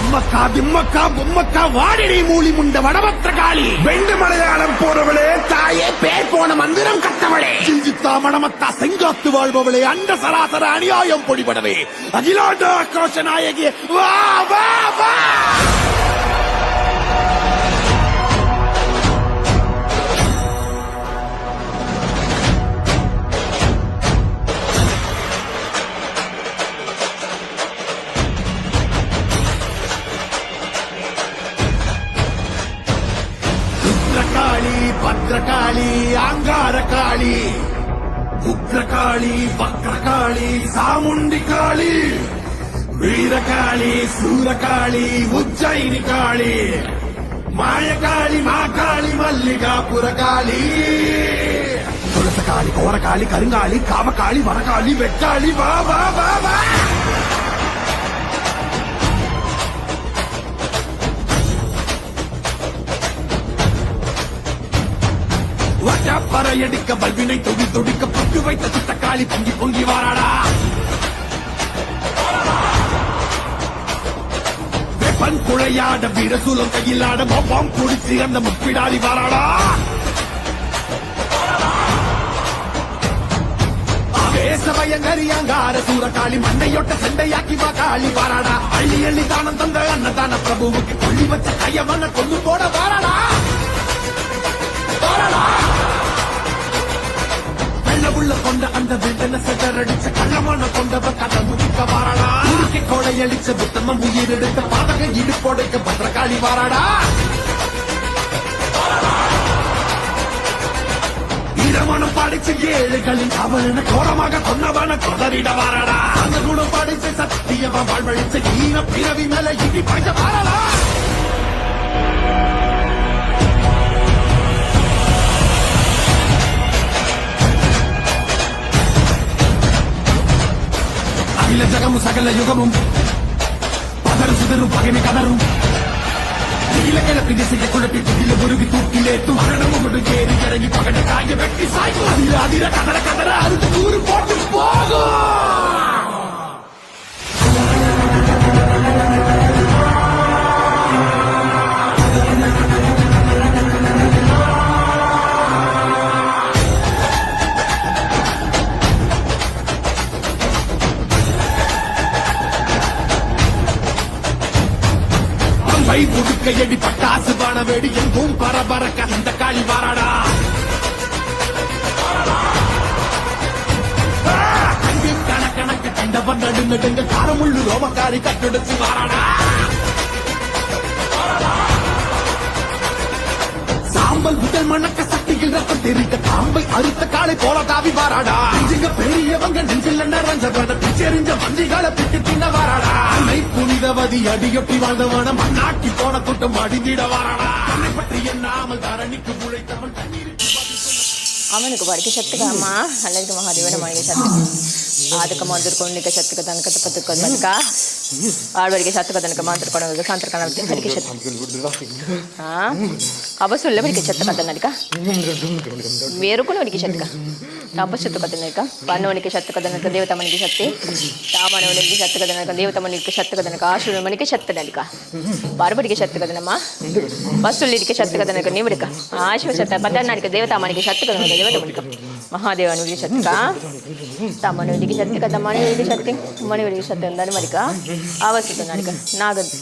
அம்மக்கா திம்மக்கா பொம்மக்கா வாடினி மூலி முண்ட வடபத்திர காளி வெண்டு மலையாளம் போறவளே தாயே பேர் போன மந்திரம் கட்டவளே சிஞ்சித்தா மணமத்தா செங்காத்து வாழ்பவளே அண்ட சராசர அநியாயம் பொடிபடவே அகிலாண்ட ஆக்ரோஷ நாயகி வா வா வா பத்ரகாளி அங்காரகாளி உக்ரகாளி வக்ரகாளி சாமுண்டி காளி வீரகாளி சூரகாளி உஜ்ஜயினி காளி மாயகாளி மாகாளி மல்லிகாபுரகாளி துளசகாளி கோரகாளி கருங்காளி காமகாளி வரகாளி வெக்காளி வா வா வா வா பறையடிக்க பல்வினை தொடி தொடிக்க பொங்கு வைத்த சித்தக்காளி பொங்கி பொங்கி வாராடா வெப்பன் குழையாட வீரசூலம் கையிலாட மொப்பம் குடிச்சு அந்த முப்பிடாதி வாராடா ஆவேசவயங்கரியாங்கார சூரகாளி மண்ணையொட்ட சண்டையாக்கி வா காளி வாராடா அள்ளி அள்ளி தானம் தந்த அன்னதான பிரபுவுக்கு கொள்ளி வச்ச கையவன கொண்டு போட வாராடா உள்ள கொண்ட அந்த விண்டன செதறடிச்ச கள்ளமான கொண்டவ கதை முடிக்க வாராடா உருக்கி கொடையளிச்ச புத்தமம் உயிர் எடுத்த பாதக இடுப்போடைக்க பத்திரகாளி வாராடா இடமனம் படிச்ச ஏழுகளின் அவன கோரமாக கொன்னவன கொதறிட வாராடா அந்த குணம் படிச்ச சத்தியவ வாழ்வழிச்ச ஈன பிறவி மேல இடி பாய்ச்ச வாராடா జగము సకల యుగము పదరు సుదరు పగని కదరు నీలకెల పిడిసిల కులపి పిడిల గురుగి తూకిలేతు మరణముడు చేరి జరగి పగడ కాయ వెట్టి సాయి అదిర కదర కదర అరుదు ఊరు పోటు పోగు கை புதுக்க எடி பட்டாசு வான வேடி எங்கும் பரபரக்க இந்த காளி வாராடா கண்டி கணக்கணக்க கண்டவன் நடுநடுங்க காரமுள்ளு ரோமக்காரி கட்டெடுத்து வாராடா சாம்பல் முதல் மணக்க சக்திகள் ரத்தம் தெரிந்த காம்பை அறுத்த காலை போல தாவி வாராடா நெஞ்சுங்க பெரியவங்க நெஞ்சில் நிறைஞ்சவன பிச்செறிஞ்ச வந்திகளை பிட்டு தின்ன வாராடா புனிதவதி அடியொட்டி வாழ்ந்தவன மண்ணாக்கி போன கூட்டம் அடிந்திட வாராடா தன்னை பற்றி எண்ணாமல் தரணிக்கு உழைத்தவன் ಅವನಿಗೆ ಬಡಿಕೆ ಶಕ್ತಿಗೆ ಅಮ್ಮ ಅಲ್ಲದಿಗೆ ಮಹಾದೇವನ ಮನೆಗೆ ಶಕ್ತಿ ಅದಕ್ಕೆ ಮಂದಿರ್ಕೊಂಡಿಗೆ ಶಕ್ತಿಗೆ ತನಕ ತಪ್ಪತ್ತಕ್ಕೆ ತನಕ ಆಳ್ವರಿಗೆ ಶಕ್ತಿಗೆ ತನಕ ಮಂದಿರ್ಕೊಂಡು ಸಾಂತರ ಕಾಣಕ್ಕೆ ಬಡಿಕೆ ಶಕ್ತಿ ಅವಸುಲ್ಲ ಬಡಿಕೆ ಶಕ್ತಿ ಕದನಕ ಮೇರುಕೊಂಡು ಬಡಿಕೆ ಶಕ್ತಿ ತಪಸ್ಸು ಕದನಕ ಪನ್ನವನಿಗೆ ಶಕ್ತಿ ಕದನಕ ದೇವತಾ ಮನೆಗೆ ಶಕ್ತಿ ತಾಮನವನಿಗೆ ಶಕ್ತಿ ಕದನಕ ದೇವತಾ ಮನೆಗೆ ಶಕ್ತಿ ಕದನಕ ಆಶುರ ಮನೆಗೆ ಶಕ್ತಿ ನಲಿಕ ಬಾರಬಡಿಗೆ ಶಕ್ತಿ ಕದನಮ್ಮ ಬಸ್ಸುಲ್ಲಿಗೆ ಶಕ್ತಿ ಕದನಕ ನೀವಡಿಕ ಆಶುವ ಶಕ್ತಿ ಪದನಾಡಿಕ ದೇವತಾ ಮನೆಗೆ ಶಕ್ತಿ ಕದನಕ ದೇವತಾ ಮಹಾದೇವನಿಗೆ ಶಕ್ತಿಕ ತಮ್ಮನಿಗೆ ಶಕ್ತಿಕ ತಮ್ಮನಿಗೆ ಶಕ್ತಿ ಮನೆಯವರಿಗೆ ಶಕ್ತಿ ಅಂದಾನೆ ಮರಿಕ ಆವಸಿತ ನಾಡಿಕ ನಾಗದ್